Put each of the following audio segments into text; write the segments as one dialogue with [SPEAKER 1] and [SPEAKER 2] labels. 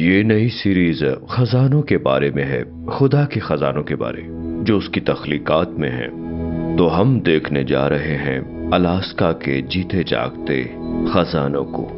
[SPEAKER 1] یہ نئی سیریز خزانوں کے بارے میں ہے، خدا کے خزانوں کے بارے جو اس کی تخلیقات میں ہیں۔ تو ہم دیکھنے جا رہے ہیں الاسکا کے جیتے جاگتے خزانوں کو۔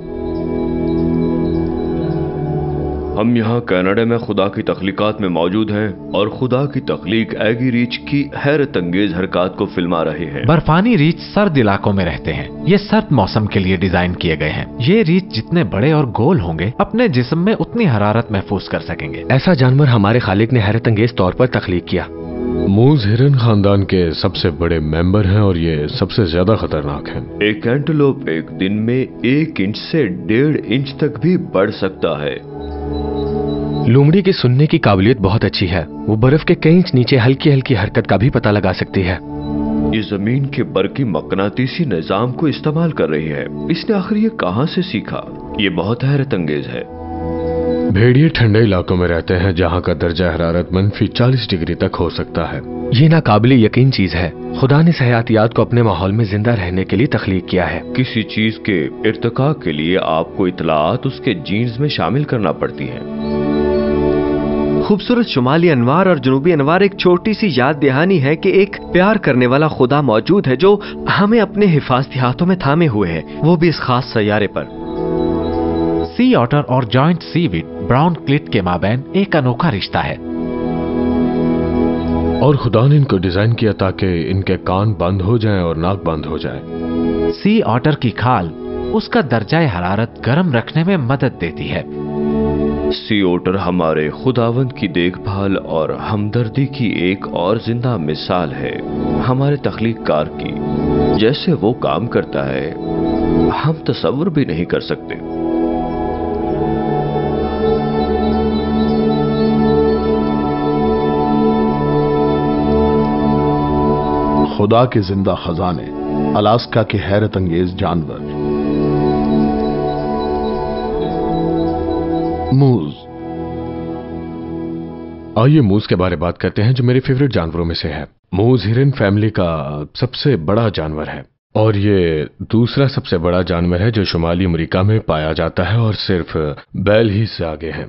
[SPEAKER 1] ہم یہاں کینیڈا میں خدا کی تخلیقات میں موجود ہیں اور خدا کی تخلیق ایگی ریچ کی حیرت انگیز حرکات کو فلما رہے ہیں۔
[SPEAKER 2] برفانی ریچھ سرد علاقوں میں رہتے ہیں، یہ سرد موسم کے لیے ڈیزائن کیے گئے ہیں۔ یہ ریچھ جتنے بڑے اور گول ہوں گے اپنے جسم میں اتنی حرارت محفوظ کر سکیں گے۔
[SPEAKER 3] ایسا جانور ہمارے خالق نے حیرت انگیز طور پر تخلیق کیا۔
[SPEAKER 4] موز ہرن خاندان کے سب سے بڑے ممبر ہیں اور یہ سب سے زیادہ خطرناک ہیں۔
[SPEAKER 1] ایک اینٹیلوپ ایک دن میں 1 انچ سے 1.5 انچ تک بھی بڑھ سکتا ہے۔
[SPEAKER 3] لومڑی کی سننے کی قابلیت بہت اچھی ہے، وہ برف کے کئی انچ نیچے ہلکی ہلکی حرکت کا بھی پتہ لگا سکتی ہے۔
[SPEAKER 1] یہ زمین کے برقی مقناطیسی نظام کو استعمال کر رہی ہے۔ اس نے آخر یہ کہاں سے سیکھا؟ یہ بہت حیرت انگیز ہے۔
[SPEAKER 4] بھیڑیے ٹھنڈے علاقوں میں رہتے ہیں جہاں کا درجہ حرارت -40 ڈگری تک ہو سکتا ہے۔
[SPEAKER 3] یہ ناقابل یقین چیز ہے، خدا نے حیاتیات کو اپنے ماحول میں زندہ رہنے کے لیے تخلیق کیا ہے۔
[SPEAKER 1] کسی چیز کے ارتقاء کے لیے آپ کو اطلاعات اس کے جینز میں شامل کرنا پڑتی ہیں۔
[SPEAKER 5] خوبصورت شمالی انوار اور جنوبی انوار ایک چھوٹی سی یاد دہانی ہے کہ ایک پیار کرنے والا خدا موجود ہے جو ہمیں اپنے حفاظتی ہاتھوں میں تھامے ہوئے ہے، وہ بھی اس خاص سیارے پر۔
[SPEAKER 2] سی آٹر اور جوائنٹ سی ویڈ براؤن کلٹ کے مابین ایک انوکھا رشتہ ہے،
[SPEAKER 4] اور خدا نے ان کو ڈیزائن کیا تاکہ ان کے کان بند ہو جائیں اور ناک بند ہو جائے۔
[SPEAKER 2] سی آٹر کی کھال اس کا درجہ حرارت گرم رکھنے میں مدد دیتی ہے۔
[SPEAKER 1] سی اوٹر ہمارے خداوند کی دیکھ بھال اور ہمدردی کی ایک اور زندہ مثال ہے، ہمارے تخلیق کار کی۔ جیسے وہ کام کرتا ہے ہم تصور بھی نہیں کر سکتے۔
[SPEAKER 6] خدا کے زندہ خزانے، الاسکا کے حیرت انگیز جانور۔ موز۔
[SPEAKER 4] آئیے موز کے بارے بات کرتے ہیں جو میرے فیوریٹ جانوروں میں سے ہے۔ موز ہرن فیملی کا سب سے بڑا جانور ہے اور یہ دوسرا سب سے بڑا جانور ہے جو شمالی امریکہ میں پایا جاتا ہے اور صرف بیل ہی سے آگے ہے۔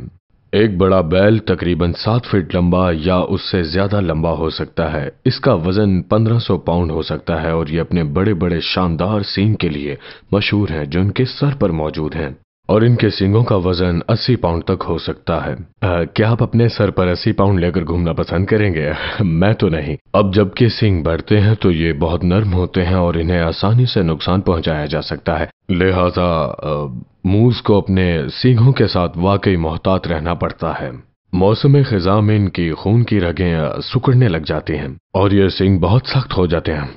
[SPEAKER 4] ایک بڑا بیل تقریباً 7 فٹ لمبا یا اس سے زیادہ لمبا ہو سکتا ہے۔ اس کا وزن 1500 پاؤنڈ ہو سکتا ہے اور یہ اپنے بڑے بڑے شاندار سینگ کے لیے مشہور ہے جو ان کے سر پر موجود ہیں، اور ان کے سینگوں کا وزن 80 پاؤنڈ تک ہو سکتا ہے۔ کیا آپ اپنے سر پر 80 پاؤنڈ لے کر گھومنا پسند کریں گے؟ میں تو نہیں۔ اب جب کہ سینگ بڑھتے ہیں تو یہ بہت نرم ہوتے ہیں اور انہیں آسانی سے نقصان پہنچایا جا سکتا ہے، لہذا موز کو اپنے سینگوں کے ساتھ واقعی محتاط رہنا پڑتا ہے۔ موسم خزاں میں ان کی خون کی رگیں سکڑنے لگ جاتی ہیں اور یہ سینگ بہت سخت ہو جاتے ہیں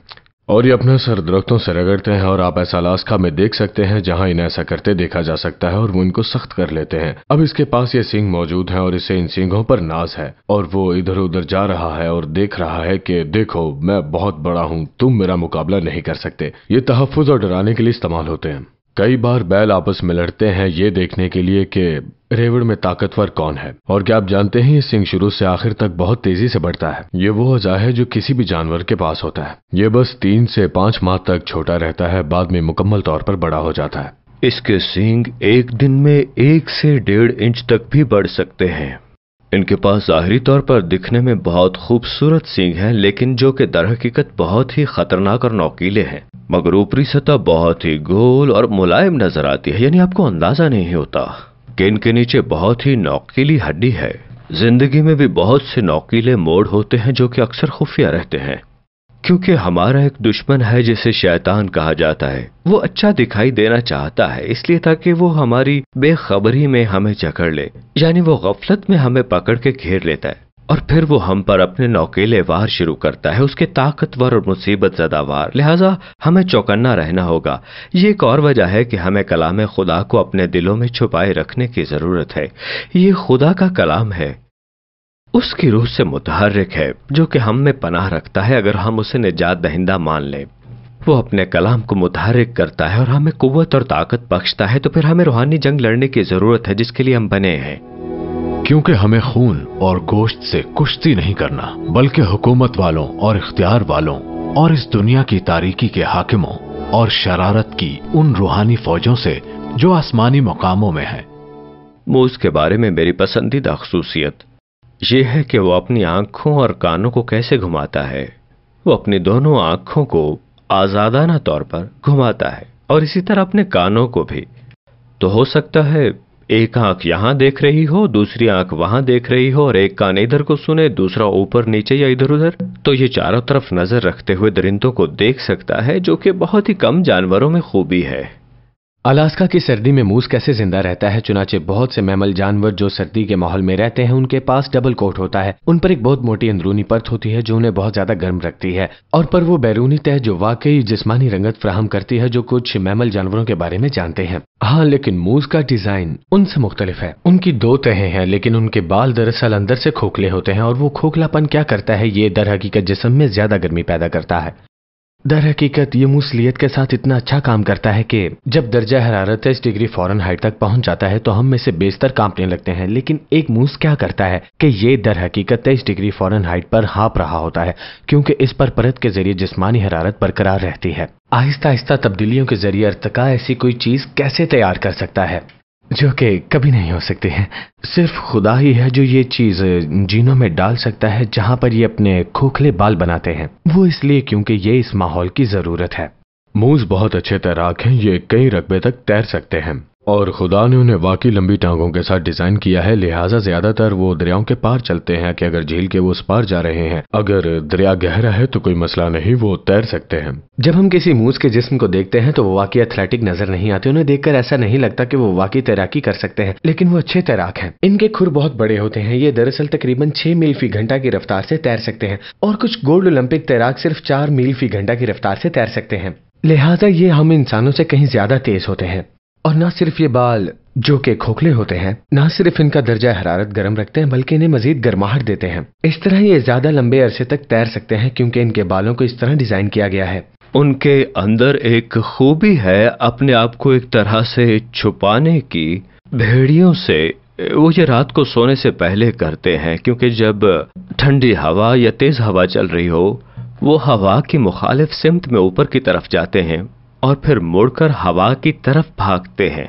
[SPEAKER 4] اور یہ اپنا سر درختوں سے رگڑتے ہیں، اور آپ ایسا الاسکا میں دیکھ سکتے ہیں جہاں انہیں ایسا کرتے دیکھا جا سکتا ہے اور وہ ان کو سخت کر لیتے ہیں۔ اب اس کے پاس یہ سینگ موجود ہیں اور اسے ان سینگوں پر ناز ہے اور وہ ادھر ادھر جا رہا ہے اور دیکھ رہا ہے کہ دیکھو میں بہت بڑا ہوں، تم میرا مقابلہ نہیں کر سکتے۔ یہ تحفظ اور ڈرانے کے لیے استعمال ہوتے ہیں۔ کئی بار بیل آپس میں لڑتے ہیں یہ دیکھنے کے لیے کہ ریوڑ میں طاقتور کون ہے، اور کیا آپ جانتے ہیں یہ سینگ شروع سے آخر تک بہت تیزی سے بڑھتا ہے۔ یہ وہ اعضاء ہے جو کسی بھی جانور کے پاس ہوتا ہے۔ یہ بس 3 سے 5 ماہ تک چھوٹا رہتا ہے، بعد میں مکمل طور پر بڑا ہو جاتا ہے۔
[SPEAKER 1] اس کے سینگ ایک دن میں 1 سے 1.5 انچ تک بھی بڑھ سکتے ہیں۔ ان کے پاس ظاہری طور پر دکھنے میں بہت خوبصورت سینگ ہیں، لیکن جو کہ در حقیقت بہت ہی خطرناک اور نوکیلے ہیں، مگر اوپری سطح بہت ہی گول اور ملائم نظر آتی ہے، یعنی آپ کو اندازہ نہیں ہوتا کہ ان کے نیچے بہت ہی نوکیلی ہڈی ہے۔ زندگی میں بھی بہت سے نوکیلے موڑ ہوتے ہیں جو کہ اکثر خفیہ رہتے ہیں، کیونکہ ہمارا ایک دشمن ہے جسے شیطان کہا جاتا ہے۔ وہ اچھا دکھائی دینا چاہتا ہے اس لیے تاکہ وہ ہماری بے خبری میں ہمیں جکڑ لے، یعنی وہ غفلت میں ہمیں پکڑ کے گھیر لیتا ہے اور پھر وہ ہم پر اپنے نوکیلے وار شروع کرتا ہے، اس کے طاقتور اور مصیبت زدہ وار۔ لہٰذا ہمیں چوکنا رہنا ہوگا۔ یہ ایک اور وجہ ہے کہ ہمیں کلام خدا کو اپنے دلوں میں چھپائے رکھنے کی ضرورت ہے۔ یہ خدا کا کلام ہے، اس کی روح سے متحرک ہے جو کہ ہم میں پناہ رکھتا ہے اگر ہم اسے نجات دہندہ مان لیں۔ وہ اپنے کلام کو متحرک کرتا ہے اور ہمیں قوت اور طاقت بخشتا ہے، تو پھر ہمیں روحانی جنگ لڑنے کی ضرورت ہے جس کے لیے ہم بنے ہیں۔
[SPEAKER 2] کیونکہ ہمیں خون اور گوشت سے کشتی نہیں کرنا، بلکہ حکومت والوں اور اختیار والوں اور اس دنیا کی تاریکی کے حاکموں اور شرارت کی ان روحانی فوجوں سے جو آسمانی مقاموں میں ہیں۔
[SPEAKER 1] मूस के बारे में मेरी पसंदीदा खसूसियत यह है कि वो अपनी आंखों और कानों को कैसे घुमाता है। वो अपनी दोनों आंखों को आजादाना तौर पर घुमाता है और इसी तरह अपने कानों को भी। तो हो सकता है एक आंख यहां देख रही हो, दूसरी आंख वहां देख रही हो और एक कान इधर को सुने, दूसरा ऊपर नीचे या इधर उधर। तो ये चारों तरफ नजर रखते हुए दरिंदों को देख सकता है, जो कि बहुत ही कम जानवरों में खूबी है।
[SPEAKER 3] अलास्का की सर्दी में मूस कैसे जिंदा रहता है? चुनाचे बहुत से मैमल जानवर जो सर्दी के माहौल में रहते हैं उनके पास डबल कोट होता है। उन पर एक बहुत मोटी अंदरूनी परत होती है जो उन्हें बहुत ज्यादा गर्म रखती है, और पर वो बैरूनी तह जो वाकई जिस्मानी रंगत फराहम करती है, जो कुछ मैमल जानवरों के बारे में जानते हैं। हाँ, लेकिन मूस का डिजाइन उनसे मुख्तलिफ है। उनकी दो तहें हैं, लेकिन उनके बाल दरअसल अंदर से खोखले होते हैं, और वो खोखलापन क्या करता है, ये दर हकीकत जिस्म में ज्यादा गर्मी पैदा करता है। दर हकीकत ये मूसलियत के साथ इतना अच्छा काम करता है कि जब दर्जा हरारत 30 डिग्री फ़ारेनहाइट तक पहुंच जाता है तो हम में से बेशतर कांपने लगते हैं। लेकिन एक मूस क्या करता है कि ये दर हकीकत 23 डिग्री फ़ारेनहाइट पर हाँप रहा होता है, क्योंकि इस पर परत के जरिए जिस्मानी हरारत बरकरार रहती है। आहिस्ता आहिस्ता तब्दीलियों के जरिए अर्तका ऐसी कोई चीज कैसे तैयार कर सकता है जो कि कभी नहीं हो सकती है। सिर्फ खुदा ही है जो ये चीज जीनों में डाल सकता है, जहां पर ये अपने खोखले बाल बनाते हैं। वो इसलिए क्योंकि ये इस माहौल की जरूरत है।
[SPEAKER 4] मूस बहुत अच्छे तैराक हैं, ये कई रकबे तक तैर सकते हैं और खुदा ने उन्हें वाकई लंबी टांगों के साथ डिजाइन किया है, लिहाजा ज्यादातर वो दरियाओं के पार चलते हैं कि अगर झील के वो उस पार जा रहे हैं, अगर दरिया गहरा है तो कोई मसला नहीं, वो तैर सकते हैं।
[SPEAKER 3] जब हम किसी मूस के जिस्म को देखते हैं तो वो वाकई एथलेटिक नजर नहीं आते। उन्हें देखकर ऐसा नहीं लगता कि वो वाकई तैराकी कर सकते हैं, लेकिन वो अच्छे तैराक हैं। इनके खुर बहुत बड़े होते हैं। ये दरअसल तकरीबन 6 मील फी घंटा की रफ्तार से तैर सकते हैं, और कुछ गोल्ड ओलंपिक तैराक सिर्फ 4 मील फी घंटा की रफ्तार से तैर सकते हैं। लिहाजा ये हम इंसानों से कहीं ज्यादा तेज होते हैं। और ना सिर्फ ये बाल जो कि खोखले होते हैं, ना सिर्फ इनका दर्जा हरारत गर्म रखते हैं, बल्कि इन्हें मजीद गर्माहट देते हैं। इस तरह ये ज्यादा लंबे अरसे तक तैर सकते हैं क्योंकि इनके बालों को इस तरह डिजाइन किया गया है।
[SPEAKER 1] उनके अंदर एक खूबी है अपने आप को एक तरह से छुपाने की। भेड़ियों से वो ये रात को सोने से पहले करते हैं, क्योंकि जब ठंडी हवा या तेज हवा चल रही हो, वो हवा की मुखालिफ सिमत में ऊपर की तरफ जाते हैं और फिर मुड़कर हवा की तरफ भागते हैं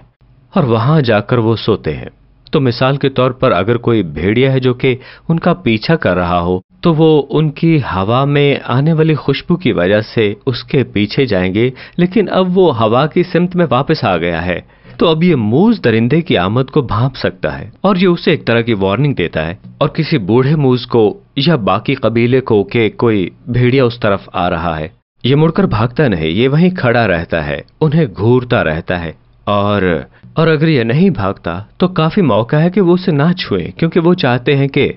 [SPEAKER 1] और वहां जाकर वो सोते हैं। तो मिसाल के तौर पर अगर कोई भेड़िया है जो कि उनका पीछा कर रहा हो, तो वो उनकी हवा में आने वाली खुशबू की वजह से उसके पीछे जाएंगे, लेकिन अब वो हवा की सिमत में वापस आ गया है। तो अब ये मूस दरिंदे की आमद को भांप सकता है और ये उसे एक तरह की वार्निंग देता है, और किसी बूढ़े मूस को या बाकी कबीले को कि कोई भेड़िया उस तरफ आ रहा है। ये मुड़कर भागता नहीं, ये वहीं खड़ा रहता है, उन्हें घूरता रहता है, और अगर ये नहीं भागता तो काफी मौका है कि वो उसे ना छुए, क्योंकि वो चाहते हैं कि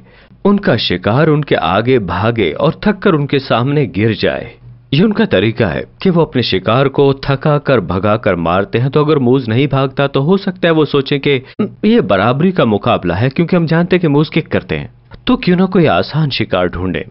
[SPEAKER 1] उनका शिकार उनके आगे भागे और थक कर उनके सामने गिर जाए। ये उनका तरीका है कि वो अपने शिकार को थका कर भगा कर मारते हैं। तो अगर मूस नहीं भागता तो हो सकता है वो सोचे कि ये बराबरी का मुकाबला है, क्योंकि हम जानते हैं कि मूस किक करते हैं, तो क्यों ना कोई आसान शिकार ढूंढे।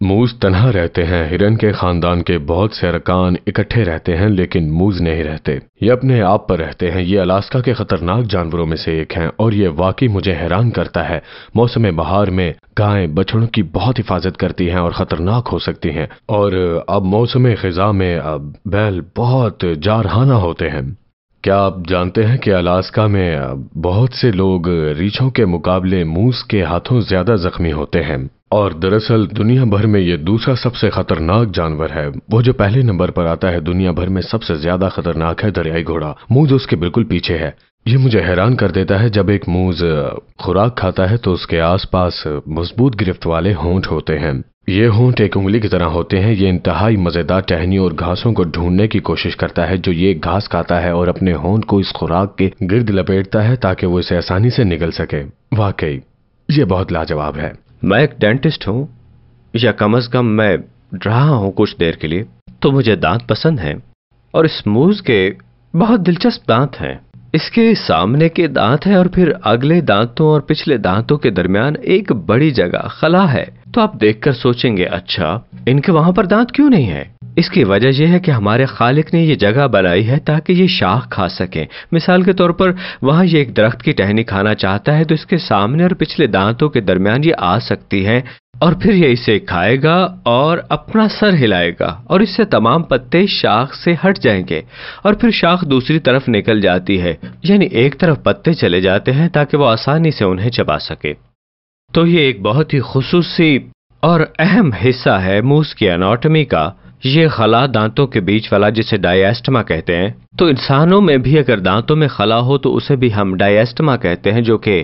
[SPEAKER 4] मूस तन्हा रहते हैं। हिरन के खानदान के बहुत से अरकान इकट्ठे रहते हैं, लेकिन मूस नहीं रहते। ये अपने आप पर रहते हैं। ये अलास्का के खतरनाक जानवरों में से एक हैं और ये वाकई मुझे हैरान करता है। मौसम बहार में गायें बछड़ों की बहुत हिफाजत करती हैं और खतरनाक हो सकती हैं, और अब मौसम खिजा में अब बैल बहुत जारहाना होते हैं। क्या आप जानते हैं कि अलास्का में बहुत से लोग रीछों के मुकाबले मूस के हाथों ज्यादा जख्मी होते हैं, और दरअसल दुनिया भर में ये दूसरा सबसे खतरनाक जानवर है। वो जो पहले नंबर पर आता है दुनिया भर में सबसे ज्यादा खतरनाक है दरियाई घोड़ा। मूस उसके बिल्कुल पीछे है। ये मुझे हैरान कर देता है, जब एक मूस खुराक खाता है तो उसके आसपास मजबूत गिरफ्त वाले होंठ होते हैं। ये होंठ एक उंगली की तरह होते हैं। ये इंतहाई मजेदार टहनी और घासों को ढूंढने की कोशिश करता है जो ये घास खाता है, और अपने होंठ को इस खुराक के गिर्द लपेटता है ताकि वो इसे आसानी से निगल सके। वाकई ये बहुत लाजवाब है।
[SPEAKER 1] मैं एक डेंटिस्ट हूं, या कम से कम मैं रहा हूं कुछ देर के लिए, तो मुझे दांत पसंद हैं, और इस मूस के बहुत दिलचस्प दांत हैं। इसके सामने के दांत है और फिर अगले दांतों और पिछले दांतों के दरमियान एक बड़ी जगह खला है। तो आप देखकर सोचेंगे, अच्छा इनके वहां पर दांत क्यों नहीं है?
[SPEAKER 5] اس کی وجہ یہ ہے کہ ہمارے خالق نے یہ جگہ بنائی ہے تاکہ یہ شاخ کھا سکیں. مثال کے طور پر وہاں یہ ایک درخت کی ٹہنی کھانا چاہتا ہے تو اس کے سامنے اور پچھلے دانتوں کے درمیان یہ آ سکتی ہے اور پھر یہ اسے کھائے گا اور اپنا سر ہلائے گا اور اس سے تمام پتے شاخ سے ہٹ جائیں گے اور پھر شاخ دوسری طرف نکل جاتی ہے، یعنی ایک طرف پتے چلے جاتے ہیں تاکہ وہ آسانی سے انہیں چبا سکے. تو یہ ایک بہت ہی خصوصی اور اہم حصہ ہے موس کی اناٹمی کا، یہ خلا دانتوں کے بیچ والا جسے ڈائیسٹما کہتے ہیں. تو انسانوں میں بھی اگر دانتوں میں خلا ہو تو اسے بھی ہم ڈائیسٹما کہتے ہیں، جو کہ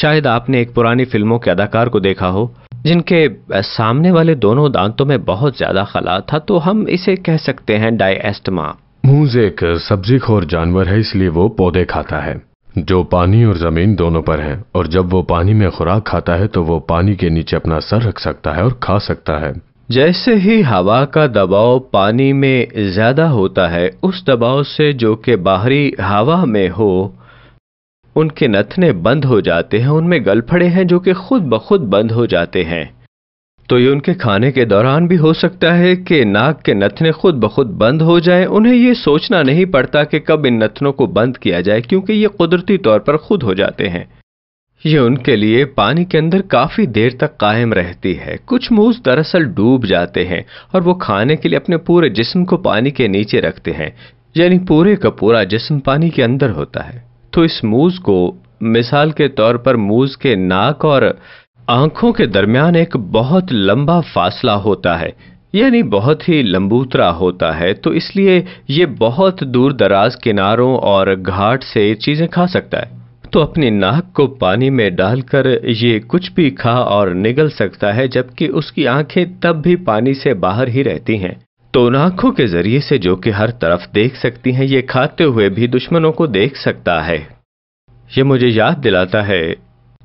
[SPEAKER 5] شاید آپ نے ایک پرانی فلموں کے اداکار کو دیکھا ہو جن کے سامنے والے دونوں دانتوں میں بہت زیادہ خلا تھا، تو ہم اسے کہہ سکتے ہیں ڈائیسٹما.
[SPEAKER 4] موز ایک سبزی خور جانور ہے، اس لیے وہ پودے کھاتا ہے جو پانی اور زمین دونوں پر ہیں، اور جب وہ پانی میں خوراک کھاتا ہے تو وہ پانی کے نیچے اپنا سر رکھ سکتا ہے اور کھا سکتا ہے.
[SPEAKER 5] جیسے ہی ہوا کا دباؤ پانی میں زیادہ ہوتا ہے، اس دباؤ سے جو کہ باہری ہوا میں ہو ان کے نتنے بند ہو جاتے ہیں، ان میں گل پھڑے ہیں جو کہ خود بخود بند ہو جاتے ہیں. تو یہ ان کے کھانے کے دوران بھی ہو سکتا ہے کہ ناک کے نتنے خود بخود بند ہو جائیں. انہیں یہ سوچنا نہیں پڑتا کہ کب ان نتنوں کو بند کیا جائے، کیونکہ یہ قدرتی طور پر خود ہو جاتے ہیں. یہ ان کے لیے پانی کے اندر کافی دیر تک قائم رہتی ہے. کچھ موز دراصل ڈوب جاتے ہیں اور وہ کھانے کے لیے اپنے پورے جسم کو پانی کے نیچے رکھتے ہیں، یعنی پورے کا پورا جسم پانی کے اندر ہوتا ہے. تو اس موز کو مثال کے طور پر موز کے ناک اور آنکھوں کے درمیان ایک بہت لمبا فاصلہ ہوتا ہے، یعنی بہت ہی لمبوترا ہوتا ہے، تو اس لیے یہ بہت دور دراز کناروں اور گھاٹ سے چیزیں کھا سکتا ہے. تو اپنی ناک کو پانی میں ڈال کر یہ کچھ بھی کھا اور نگل سکتا ہے، جبکہ اس کی آنکھیں تب بھی پانی سے باہر ہی رہتی ہیں. تو ان آنکھوں کے ذریعے سے جو کہ ہر طرف دیکھ سکتی ہیں، یہ کھاتے ہوئے بھی دشمنوں کو دیکھ سکتا ہے. یہ مجھے یاد دلاتا ہے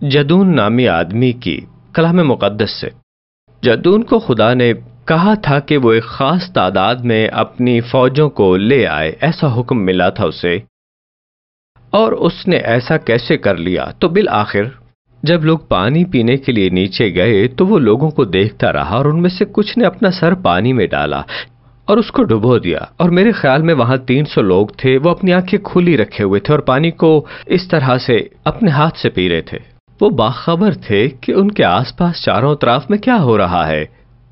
[SPEAKER 5] جدون نامی آدمی کی کلام مقدس سے. جدون کو خدا نے کہا تھا کہ وہ ایک خاص تعداد میں اپنی فوجوں کو لے آئے، ایسا حکم ملا تھا اسے، اور اس نے ایسا کیسے کر لیا. تو بالآخر جب لوگ پانی پینے کے لیے نیچے گئے تو وہ لوگوں کو دیکھتا رہا اور ان میں سے کچھ نے اپنا سر پانی میں ڈالا اور اس کو ڈبو دیا. اور میرے خیال میں وہاں 300 لوگ تھے، وہ اپنی آنکھیں کھلی رکھے ہوئے تھے اور پانی کو اس طرح سے اپنے ہاتھ سے پی رہے تھے. وہ باخبر تھے کہ ان کے آس پاس چاروں اطراف میں کیا ہو رہا ہے.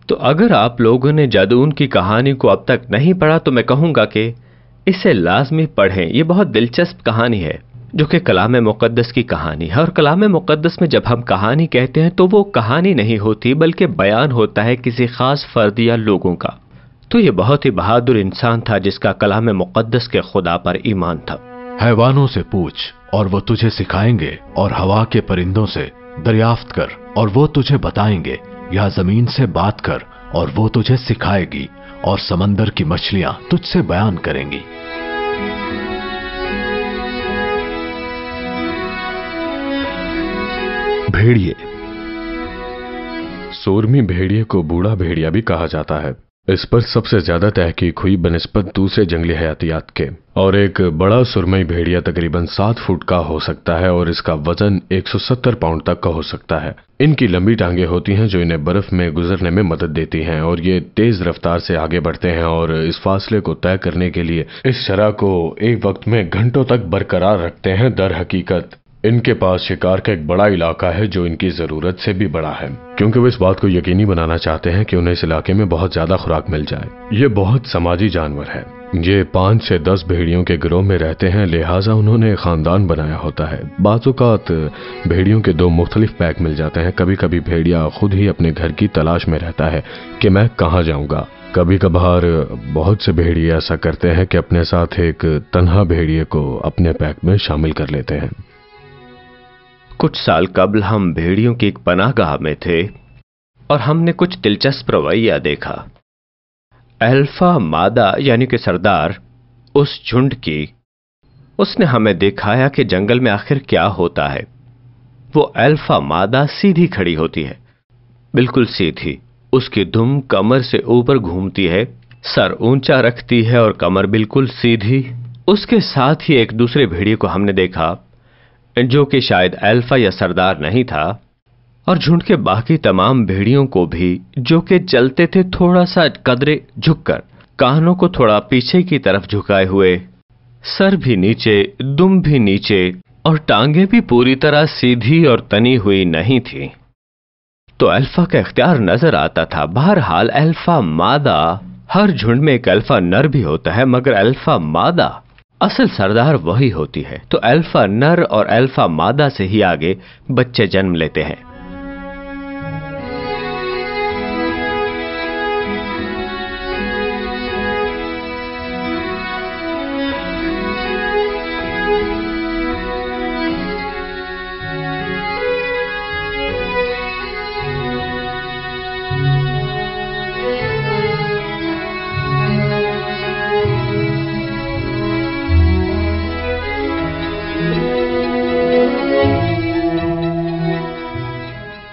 [SPEAKER 5] تو اگر آپ لوگوں نے جادون کی کہانی کو اب تک نہیں پڑھا تو میں کہوں گا کہ اسے لازمی پڑھیں. یہ بہت دلچسپ کہانی ہے جو کہ کلام مقدس کی کہانی ہے، اور کلام مقدس میں جب ہم کہانی کہتے ہیں تو وہ کہانی نہیں ہوتی بلکہ بیان ہوتا ہے کسی خاص فرد یا لوگوں کا. تو یہ بہت ہی بہادر انسان تھا جس کا کلام مقدس کے خدا پر ایمان تھا.
[SPEAKER 2] حیوانوں سے پوچھ اور وہ تجھے سکھائیں گے، اور ہوا کے پرندوں سے دریافت کر اور وہ تجھے بتائیں گے، یا زمین سے بات کر اور وہ تجھے سکھائے گی، اور سمندر کی مچھلیاں تجھ سے بیان کریں گی.
[SPEAKER 6] بھیڑیے.
[SPEAKER 4] سورمی بھیڑیے کو بوڑھا بھیڑیا بھی کہا جاتا ہے. اس پر سب سے زیادہ تحقیق ہوئی بنسبت دوسرے جنگلی حیاتیات کے، اور ایک بڑا سرمئی بھیڑیا تقریباً 7 فٹ کا ہو سکتا ہے اور اس کا وزن 170 پاؤنڈ تک کا ہو سکتا ہے. ان کی لمبی ٹانگیں ہوتی ہیں جو انہیں برف میں گزرنے میں مدد دیتی ہیں، اور یہ تیز رفتار سے آگے بڑھتے ہیں اور اس فاصلے کو طے کرنے کے لیے اس شرح کو ایک وقت میں گھنٹوں تک برقرار رکھتے ہیں. در حقیقت ان کے پاس شکار کا ایک بڑا علاقہ ہے جو ان کی ضرورت سے بھی بڑا ہے، کیونکہ وہ اس بات کو یقینی بنانا چاہتے ہیں کہ انہیں اس علاقے میں بہت زیادہ خوراک مل جائے. یہ بہت سماجی جانور ہے. یہ 5 سے 10 بھیڑیوں کے گروہ میں رہتے ہیں، لہٰذا انہوں نے خاندان بنایا ہوتا ہے. بعض اوقات بھیڑیوں کے 2 مختلف پیک مل جاتے ہیں. کبھی کبھی بھیڑیا خود ہی اپنے گھر کی تلاش میں رہتا ہے کہ میں کہاں جاؤں گا. کبھی کبھار بہت سے بھیڑیے ایسا کرتے ہیں کہ اپنے ساتھ ایک تنہا بھیڑیے کو اپنے پیک میں شامل کر لیتے ہیں.
[SPEAKER 5] کچھ سال قبل ہم بھیڑیوں کی ایک پناہ گاہ میں تھے اور ہم نے کچھ دلچسپ رویہ دیکھا. الفا مادہ یعنی کہ سردار اس جھنڈ کی، اس نے ہمیں دکھایا کہ جنگل میں آخر کیا ہوتا ہے. وہ الفا مادہ سیدھی کھڑی ہوتی ہے، بالکل سیدھی. اس کی دم کمر سے اوپر گھومتی ہے، سر اونچا رکھتی ہے اور کمر بالکل سیدھی. اس کے ساتھ ہی ایک دوسرے بھیڑیے کو ہم نے دیکھا جو کہ شاید الفا یا سردار نہیں تھا، اور جھنڈ کے باقی تمام بھیڑیوں کو بھی جو کہ چلتے تھے تھوڑا سا قدرے جھک کر، कानों को थोड़ा पीछे की तरफ झुकाए हुए, सर भी नीचे, दुम भी नीचे और टांगें भी पूरी तरह सीधी और तनी हुई नहीं थी। तो अल्फा का इख्तियार नजर आता था। बहरहाल अल्फा मादा, हर झुंड में एक अल्फा नर भी होता है, मगर अल्फा मादा असल सरदार वही होती है। तो अल्फा नर और अल्फा मादा से ही आगे बच्चे जन्म लेते हैं।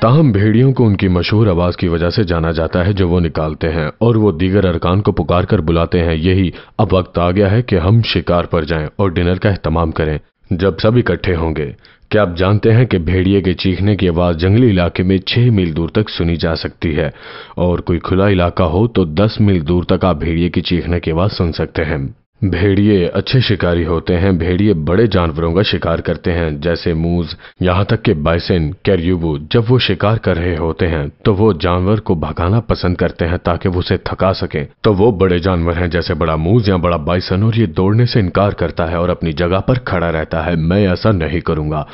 [SPEAKER 4] ताहम भेड़ियों को उनकी मशहूर आवाज की वजह से जाना जाता है जो वो निकालते हैं, और वो दीगर अरकान को पुकार कर बुलाते हैं, यही अब वक्त आ गया है कि हम शिकार पर जाएं और डिनर का एहतमाम करें। जब सब इकट्ठे होंगे, क्या आप जानते हैं कि भेड़िए के चीखने की आवाज जंगली इलाके में 6 मील दूर तक सुनी जा सकती है, और कोई खुला इलाका हो तो 10 मील दूर तक आप भेड़िए की चीखने की आवाज सुन सकते हैं। भेड़िए अच्छे शिकारी होते हैं। भेड़िए बड़े जानवरों का शिकार करते हैं, जैसे मूज, यहाँ तक कि बाइसन, कैर्यूबू। जब वो शिकार कर रहे होते हैं तो वो जानवर को भगाना पसंद करते हैं ताकि वो उसे थका सके। तो वो बड़े जानवर हैं जैसे बड़ा मूज या बड़ा बाइसन, और ये दौड़ने से इनकार करता है और अपनी जगह पर खड़ा रहता है। मैं ऐसा नहीं करूंगा।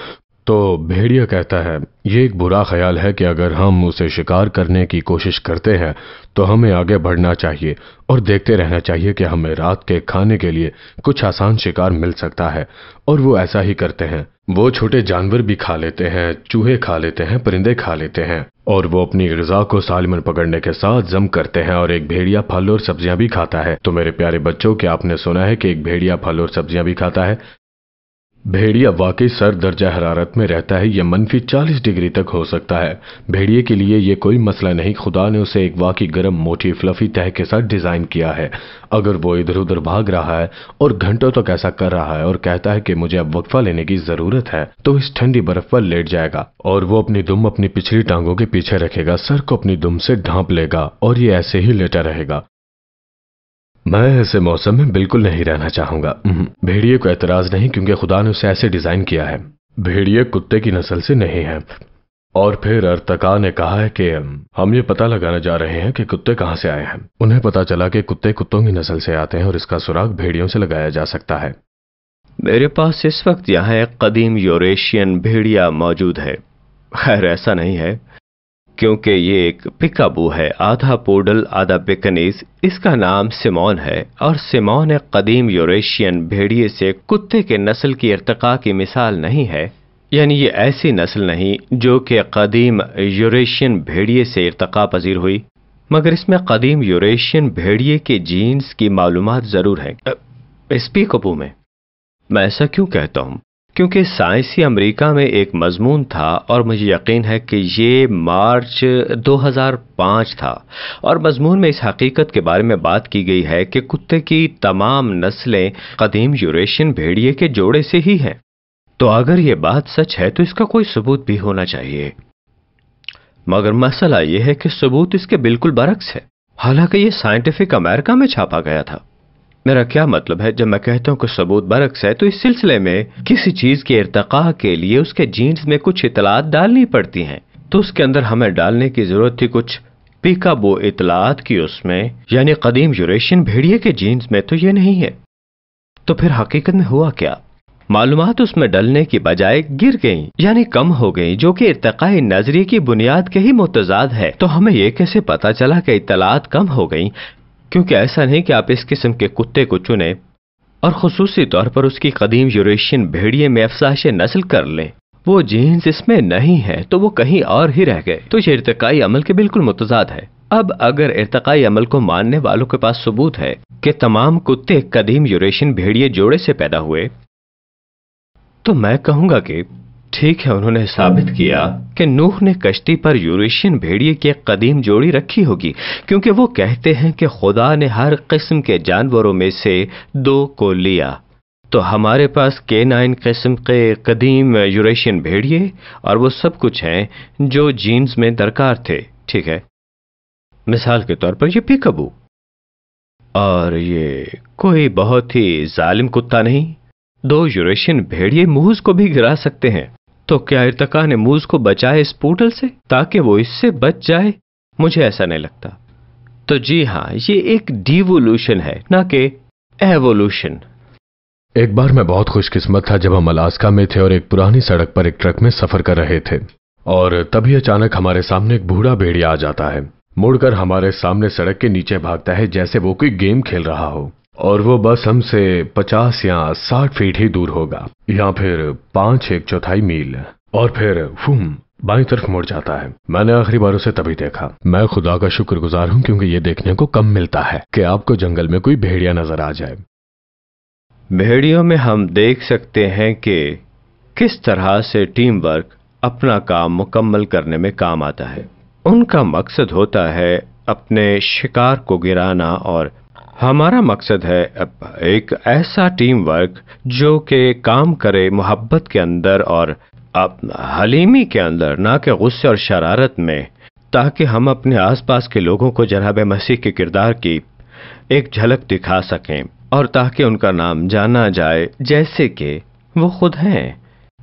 [SPEAKER 4] तो भेड़िया कहता है, ये एक बुरा ख्याल है कि अगर हम उसे शिकार करने की कोशिश करते हैं तो हमें आगे बढ़ना चाहिए और देखते रहना चाहिए कि हमें रात के खाने के लिए कुछ आसान शिकार मिल सकता है। और वो ऐसा ही करते हैं। वो छोटे जानवर भी खा लेते हैं, चूहे खा लेते हैं, परिंदे खा लेते हैं, और वो अपनी ग़िज़ा को सालिमन पकड़ने के साथ जम करते हैं। और एक भेड़िया फल और सब्जियां भी खाता है। तो मेरे प्यारे बच्चों, क्या आपने सुना है कि एक भेड़िया फल और सब्जियां भी खाता है? भेड़िया वाकई सर दर्जा हरारत में रहता है। यह मनफी 40 डिग्री तक हो सकता है। भेड़िए के लिए यह कोई मसला नहीं। खुदा ने उसे एक वाकई गर्म, मोटी, फ्लफी तह के साथ डिजाइन किया है। अगर वो इधर उधर भाग रहा है और घंटों तक ऐसा कर रहा है और कहता है कि मुझे अब वक्फा लेने की जरूरत है, तो इस ठंडी बर्फ पर लेट जाएगा और वो अपनी दुम अपनी पिछली टांगों के पीछे रखेगा, सर को अपनी दुम से ढांप लेगा और ये ऐसे ही लेटा रहेगा। मैं ऐसे मौसम में बिल्कुल नहीं रहना चाहूंगा। भेड़िए को एतराज नहीं, क्योंकि खुदा ने उसे ऐसे डिजाइन किया है। भेड़िए कुत्ते की नस्ल से नहीं है। और फिर अर्तका ने कहा है कि हम ये पता लगाने जा रहे हैं कि कुत्ते कहां से आए हैं। उन्हें पता चला कि कुत्ते कुत्तों की नस्ल से आते हैं और इसका सुराग भेड़ियों से लगाया जा सकता है।
[SPEAKER 5] मेरे पास इस वक्त यहाँ एक कदीम यूरेशियन भेड़िया मौजूद है। खैर ऐसा नहीं है, क्योंकि ये एक पिकाबू है, आधा पोडल आधा पेकनीज। इसका नाम सिमोन है, और सिमोन एक कदीम यूरेशियन भेड़िए से कुत्ते के नस्ल की इर्तिका की मिसाल नहीं है। यानी ये ऐसी नस्ल नहीं जो कि कदीम यूरेशियन भेड़िए से इर्तिका पजीर हुई, मगर इसमें कदीम यूरेशियन भेड़िए के जीन्स की मालूमात जरूर है इस पिकाबू में। मैं ऐसा क्यों कहता हूँ? क्योंकि साइंसी अमेरिका में एक मजमून था और मुझे यकीन है कि ये मार्च 2005 था, और मजमून में इस हकीकत के बारे में बात की गई है कि कुत्ते की तमाम नस्लें कदीम यूरेशियन भेड़िए के जोड़े से ही हैं। तो अगर ये बात सच है तो इसका कोई सबूत भी होना चाहिए, मगर मसला ये है कि सबूत इसके बिल्कुल बरक्स है। हालांकि ये साइंटिफिक अमेरिका में छापा गया था। मेरा क्या मतलब है जब मैं कहता हूं कि सबूत बरक्स है, तो इस सिलसिले में किसी चीज के इर्तिका के लिए उसके जीन्स में कुछ इतलात डालनी पड़ती हैं, तो उसके अंदर हमें डालने की जरूरत थी कुछ पिकाबू इतलात की उसमें, यानी कदीम यूरेशियन भेड़िए के जीन्स में तो ये नहीं है। तो फिर हकीकत में हुआ क्या? मालूमात उसमें डलने की बजाय गिर गई, यानी कम हो गई, जो कि इर्तिकाई नजरिए की बुनियाद के ही मुतजाद है। तो हमें यह कैसे पता चला कि इतलात कम हो गई? क्योंकि ऐसा नहीं कि आप इस किस्म के कुत्ते को चुने और खुसूसी तौर पर उसकी कदीम यूरेशियन भेड़िए में अफसाश नस्ल कर लें। वो जीन्स इसमें नहीं है तो वो कहीं और ही रह गए। तो ये इर्तिकाई अमल के बिल्कुल मुतजाद है। अब अगर इर्तिकाई अमल को मानने वालों के पास सबूत है कि तमाम कुत्ते कदीम यूरेशियन भेड़िए जोड़े से पैदा हुए, तो मैं कहूंगा कि ठीक है, उन्होंने साबित किया कि नूह ने कश्ती पर यूरेशियन भेड़िए की एक कदीम जोड़ी रखी होगी, क्योंकि वो कहते हैं कि खुदा ने हर किस्म के जानवरों में से 2 को लिया। तो हमारे पास K9 किस्म के कदीम यूरेशियन भेड़िए और वो सब कुछ हैं जो जीन्स में दरकार थे। ठीक है, मिसाल के तौर पर ये पिकाबू। और ये कोई बहुत ही जालिम कुत्ता नहीं। 2 यूरेशियन भेड़िए मूज को भी गिरा सकते हैं, तो क्या इर्तका ने मूज को बचाया इस पोर्टल से ताकि वो इससे बच जाए? मुझे ऐसा नहीं लगता। तो जी हाँ, ये एक डिवोल्यूशन है, ना कि एवोल्यूशन।
[SPEAKER 4] एक बार मैं बहुत खुशकिस्मत था जब हम अलास्का में थे और एक पुरानी सड़क पर एक ट्रक में सफर कर रहे थे, और तभी अचानक हमारे सामने एक बूढ़ा भेड़िया आ जाता है। मुड़कर हमारे सामने सड़क के नीचे भागता है जैसे वो कोई गेम खेल रहा हो, और वो बस हमसे 50 या 60 फीट ही दूर होगा, या फिर 5 मील, और फिर बाईं तरफ मुड़ जाता है। मैंने आखिरी बार उसे तभी देखा। मैं खुदा का शुक्रगुजार हूं क्योंकि ये देखने को कम मिलता है कि आपको जंगल में कोई भेड़िया नजर आ जाए।
[SPEAKER 5] भेड़ियों में हम देख सकते हैं कि किस तरह से टीम वर्क अपना काम मुकम्मल करने में काम आता है। उनका मकसद होता है अपने शिकार को गिराना, और हमारा मकसद है एक ऐसा टीम वर्क जो कि काम करे मोहब्बत के अंदर और हलीमी के अंदर, ना कि गुस्से और शरारत में, ताकि हम अपने आसपास के लोगों को जनाब मसीह के किरदार की एक झलक दिखा सकें, और ताकि उनका नाम जाना जाए जैसे कि वो खुद हैं,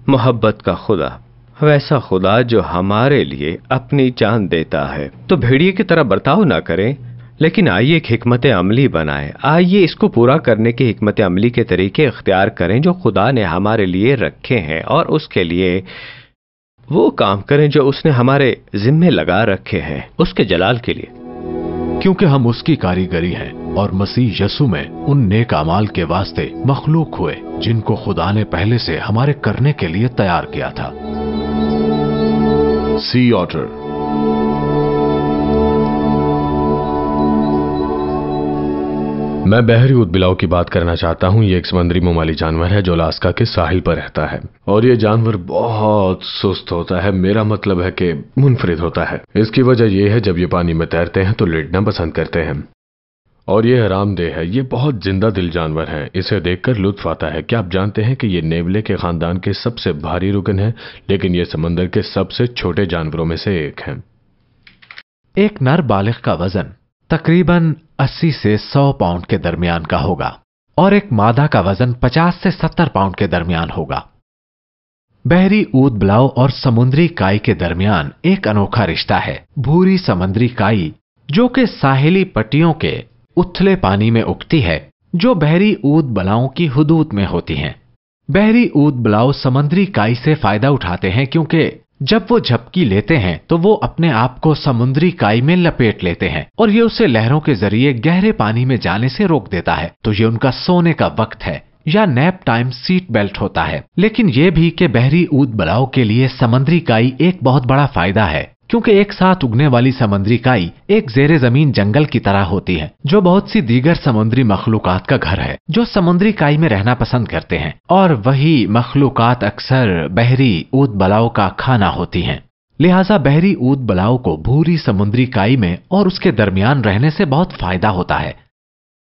[SPEAKER 5] मोहब्बत का खुदा, वैसा खुदा जो हमारे लिए अपनी जान देता है। तो भेड़िए की तरह बर्ताव ना करें, लेकिन आइए एक हिकमत अमली बनाएं। आइए इसको पूरा करने के हिकमत अमली के तरीके इख्तियार करें जो खुदा ने हमारे लिए रखे हैं, और उसके लिए वो काम करें जो उसने हमारे जिम्मे लगा रखे हैं, उसके जलाल के लिए।
[SPEAKER 2] क्योंकि हम उसकी कारीगरी हैं और मसीह यसु में उन नेक अमाल के वास्ते मखलूक हुए जिनको खुदा ने पहले से हमारे करने के लिए तैयार किया था।
[SPEAKER 6] सी ऑटर।
[SPEAKER 4] मैं बहरी ऊदबिलाव की बात करना चाहता हूं। ये एक समुद्री ममाली जानवर है जो अलास्का के साहिल पर रहता है, और ये जानवर बहुत सुस्त होता है। मेरा मतलब है कि मुनफरिद होता है। इसकी वजह यह है जब ये पानी में तैरते हैं तो लेटना पसंद करते हैं, और ये आरामदेह है। ये बहुत जिंदा दिल जानवर है, इसे देखकर लुत्फ आता है। क्या आप जानते हैं कि ये नेवले के खानदान के सबसे भारी रुकन है, लेकिन ये समंदर के सबसे छोटे जानवरों में से एक है।
[SPEAKER 2] एक नर बालिग का वजन तकरीबन 80 से 100 पाउंड के दरमियान का होगा, और एक मादा का वजन 50 से 70 पाउंड के दरमियान होगा। बहरी ऊदबिलाव और समुद्री काई के दरमियान एक अनोखा रिश्ता है। भूरी समुद्री काई जो कि साहिली पट्टियों के उथले पानी में उगती है, जो बहरी ऊदबिलाव की हुदूद में होती हैं। बहरी ऊदबिलाव समुद्री काई से फायदा उठाते हैं क्योंकि जब वो झपकी लेते हैं तो वो अपने आप को समुद्री काई में लपेट लेते हैं, और ये उसे लहरों के जरिए गहरे पानी में जाने से रोक देता है। तो ये उनका सोने का वक्त है, या नैप टाइम सीट बेल्ट होता है। लेकिन ये भी कि बहरी ऊदबिलाव के लिए समुद्री काई एक बहुत बड़ा फायदा है, क्योंकि एक साथ उगने वाली समुद्री काई एक जेरे जमीन जंगल की तरह होती है, जो बहुत सी दीगर समुद्री मखलूकात का घर है जो समुद्री काई में रहना पसंद करते हैं, और वही मखलूकात अक्सर बहरी ऊदबिलाव का खाना होती हैं। लिहाजा बहरी ऊदबिलाव को भूरी समुद्री काई में और उसके दरमियान रहने से बहुत फायदा होता है।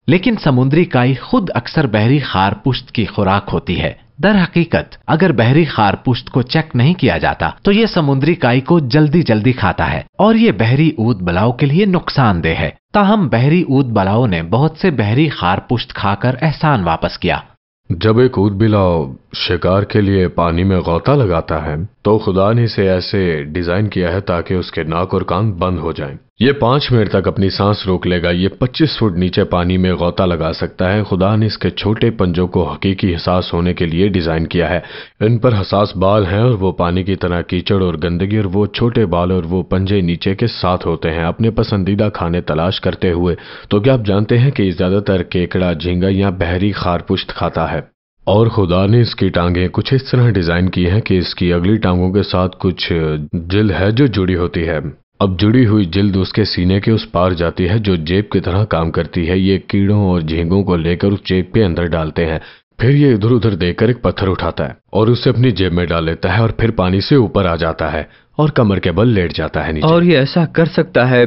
[SPEAKER 2] लेकिन समुद्री काई खुद अक्सर बहरी खारपुश्त की खुराक होती है। दर हकीकत अगर बहरी खारपुश्त को चेक नहीं किया जाता तो ये समुद्री काई को जल्दी जल्दी खाता है, और ये बहरी ऊदबिलाव के लिए नुकसानदेह है। ताहम बहरी ऊदबिलाव ने बहुत से बहरी खारपुश्त खाकर एहसान वापस किया।
[SPEAKER 4] जब एक ऊदबिलाव शिकार के लिए पानी में गौता लगाता है तो खुदा ने इसे ऐसे डिजाइन किया है ताकि उसके नाक और कान बंद हो जाएं। ये 5 मिनट तक अपनी सांस रोक लेगा। ये 25 फुट नीचे पानी में गौता लगा सकता है। खुदा ने इसके छोटे पंजों को हकीकी हसास होने के लिए डिजाइन किया है। इन पर हसास बाल हैं, और वो पानी की तरह कीचड़ और गंदगी और वो छोटे बाल और वो पंजे नीचे के साथ होते हैं अपने पसंदीदा खाने तलाश करते हुए। तो क्या आप जानते हैं कि ज्यादातर केकड़ा, झींगा या बहरी खारपुश्त खाता है, और खुदा ने इसकी टांगें कुछ इस तरह डिजाइन की हैं कि इसकी अगली टांगों के साथ कुछ जिल्द है जो जुड़ी होती है। अब जुड़ी हुई जिल्द उसके सीने के उस पार जाती है जो जेब की तरह काम करती है। ये कीड़ों और झींगों को लेकर उस जेब के अंदर डालते हैं। फिर ये इधर उधर देखकर एक पत्थर उठाता है और उसे अपनी जेब में डाल लेता है, और फिर पानी से ऊपर आ जाता है और कमर के बल लेट जाता है नीचे।
[SPEAKER 5] और ये ऐसा कर सकता है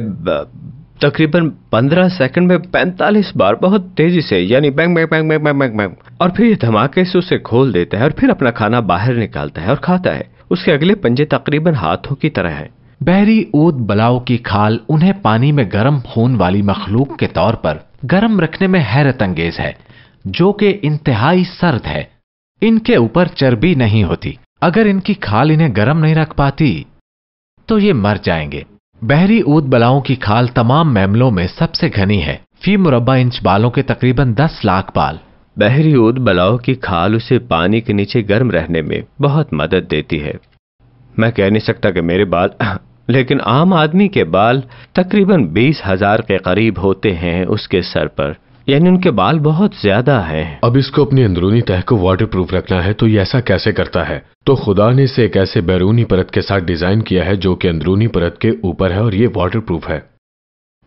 [SPEAKER 5] तकरीबन 15 सेकंड में 45 बार, बहुत तेजी से, यानी bang bang bang bang bang bang bang. और फिर ये धमाके से उसे खोल देता है और फिर अपना खाना बाहर निकालता है और खाता है। उसके अगले पंजे तकरीबन हाथों की तरह है।
[SPEAKER 2] बहरी ऊदबिलाव की खाल उन्हें पानी में गर्म खून वाली मखलूक के तौर पर गर्म रखने में हैरत अंगेज है, जो कि इंतहाई सर्द है। इनके ऊपर चर्बी नहीं होती। अगर इनकी खाल इन्हें गर्म नहीं रख पाती तो ये मर जाएंगे। बहरी ऊद बलाओं की खाल तमाम मैमलों में सबसे घनी है, फी मुरब्बा इंच बालों के तकरीबन 10 लाख बाल।
[SPEAKER 5] बहरी ऊद बलाओं की खाल उसे पानी के नीचे गर्म रहने में बहुत मदद देती है। मैं कह नहीं सकता कि मेरे बाल लेकिन आम आदमी के बाल तकरीबन 20,000 के करीब होते हैं उसके सर पर, यानी उनके बाल बहुत ज्यादा हैं।
[SPEAKER 4] अब इसको अपनी अंदरूनी तह को वाटर प्रूफ रखना है, तो ये ऐसा कैसे करता है? तो खुदा ने इसे एक ऐसे बैरूनी परत के साथ डिजाइन किया है जो कि अंदरूनी परत के ऊपर है और ये वाटर प्रूफ है।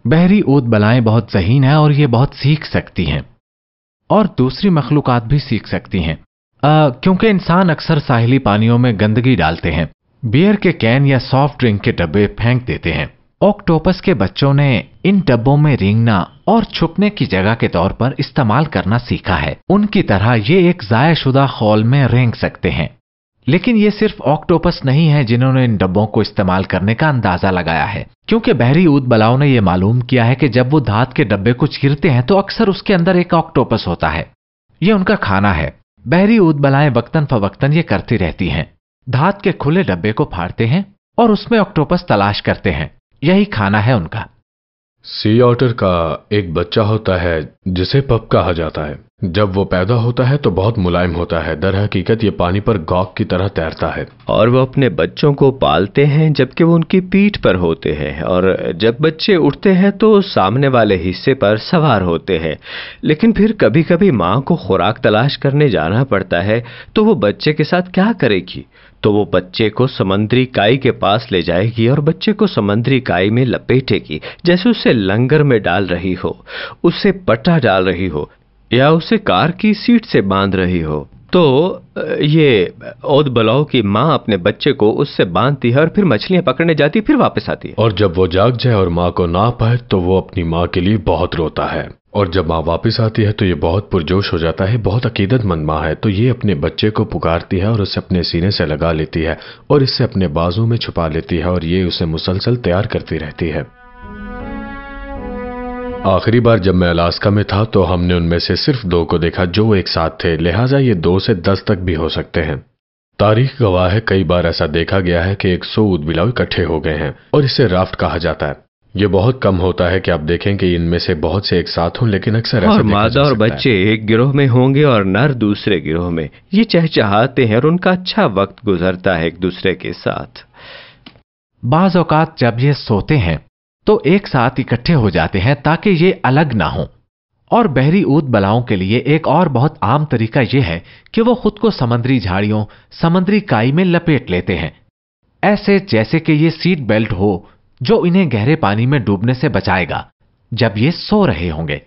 [SPEAKER 2] बहरी ऊद बलाएं बहुत ज़हीन है और ये बहुत सीख सकती हैं और दूसरी मखलूकात भी सीख सकती हैं, क्योंकि इंसान अक्सर साहिली पानियों में गंदगी डालते हैं, बियर के कैन या सॉफ्ट ड्रिंक के डब्बे फेंक देते हैं। ऑक्टोपस के बच्चों ने इन डब्बों में रेंगना और छुपने की जगह के तौर पर इस्तेमाल करना सीखा है। उनकी तरह ये एक ज़ायशुदा खौल में रेंग सकते हैं। लेकिन ये सिर्फ ऑक्टोपस नहीं है जिन्होंने इन डब्बों को इस्तेमाल करने का अंदाजा लगाया है, क्योंकि बहरी ऊद बलाओं ने यह मालूम किया है कि जब वो धात के डब्बे को चीरते हैं तो अक्सर उसके अंदर एक ऑक्टोपस होता है। ये उनका खाना है। बहरी ऊद बलाएं वक्तन फवक्तन ये करती रहती हैं, धात के खुले डब्बे को फाड़ते हैं और उसमें ऑक्टोपस तलाश करते हैं। यही खाना है उनका।
[SPEAKER 4] सी ऑटर का एक बच्चा होता है जिसे पप कहा जाता है। जब वो पैदा होता है तो बहुत मुलायम होता है। दर हकीकत ये पानी पर गॉक की तरह तैरता है
[SPEAKER 5] और वो अपने बच्चों को पालते हैं जबकि वो उनकी पीठ पर होते हैं, और जब बच्चे उठते हैं तो सामने वाले हिस्से पर सवार होते हैं। लेकिन फिर कभी कभी माँ को खुराक तलाश करने जाना पड़ता है, तो वो बच्चे के साथ क्या करेगी? तो वो बच्चे को समंदरी काई के पास ले जाएगी और बच्चे को समंदरी काई में लपेटेगी, जैसे उसे लंगर में डाल रही हो, उसे पट्टा डाल रही हो या उसे कार की सीट से बांध रही हो। तो ये ऊद बलाओं की माँ अपने बच्चे को उससे बांधती है और फिर मछलियां पकड़ने जाती, फिर वापस आती है।
[SPEAKER 4] और जब वो जाग जाए और माँ को ना पाए तो वो अपनी माँ के लिए बहुत रोता है, और जब माँ वापस आती है तो ये बहुत पुरजोश हो जाता है। बहुत अकीदतमंद माँ है, तो ये अपने बच्चे को पुकारती है और उसे अपने सीने से लगा लेती है और इससे अपने बाजू में छुपा लेती है, और ये उसे मुसलसल तैयार करती रहती है। आखिरी बार जब मैं अलास्का में था तो हमने उनमें से सिर्फ 2 को देखा जो एक साथ थे, लिहाजा ये 2 से 10 तक भी हो सकते हैं। तारीख गवाह है, कई बार ऐसा देखा गया है कि 100 ऊद बिलाव इकट्ठे हो गए हैं, और इसे राफ्ट कहा जाता है। ये बहुत कम होता है कि आप देखें कि इनमें से बहुत से एक साथ हों, लेकिन अक्सर ऐसा
[SPEAKER 5] मादा और बच्चे एक गिरोह में होंगे और नर दूसरे गिरोह में। ये चहचहाते हैं और उनका अच्छा वक्त गुजरता है एक दूसरे के साथ।
[SPEAKER 2] बाज औकात जब ये सोते हैं तो एक साथ इकट्ठे हो जाते हैं ताकि ये अलग ना हो। और बहरी ऊद बलाओं के लिए एक और बहुत आम तरीका यह है कि वो खुद को समुद्री झाड़ियों, समुद्री काई में लपेट लेते हैं, ऐसे जैसे कि ये सीट बेल्ट हो जो इन्हें गहरे पानी में डूबने से बचाएगा जब ये सो रहे होंगे।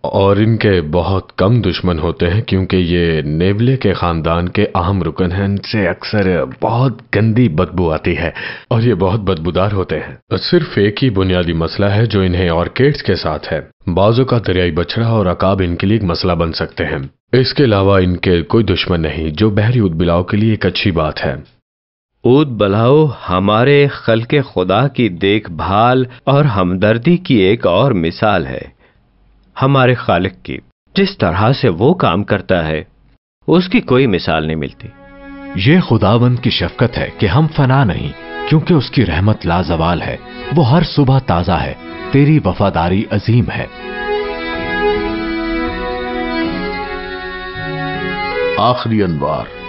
[SPEAKER 4] और इनके बहुत कम दुश्मन होते हैं क्योंकि ये नेवले के खानदान के अहम रुकन हैं। इनसे अक्सर बहुत गंदी बदबू आती है और ये बहुत बदबूदार होते हैं। सिर्फ एक ही बुनियादी मसला है जो इन्हें ऑर्किड्स के साथ है। बाजों का दरियाई बछड़ा और अकाब इनके लिए एक मसला बन सकते हैं। इसके अलावा इनके कोई दुश्मन नहीं, जो बहरी ऊद बिलाव के लिए एक अच्छी बात है।
[SPEAKER 5] ऊद बलाओ हमारे खल्के खुदा की देखभाल और हमदर्दी की एक और मिसाल है। हमारे खालिक की जिस तरह से वो काम करता है उसकी कोई मिसाल नहीं मिलती।
[SPEAKER 2] ये खुदावंद की शफकत है कि हम फना नहीं, क्योंकि उसकी रहमत लाजवाल है। वो हर सुबह ताजा है, तेरी वफादारी अजीम है।
[SPEAKER 6] आखिरी अनवार।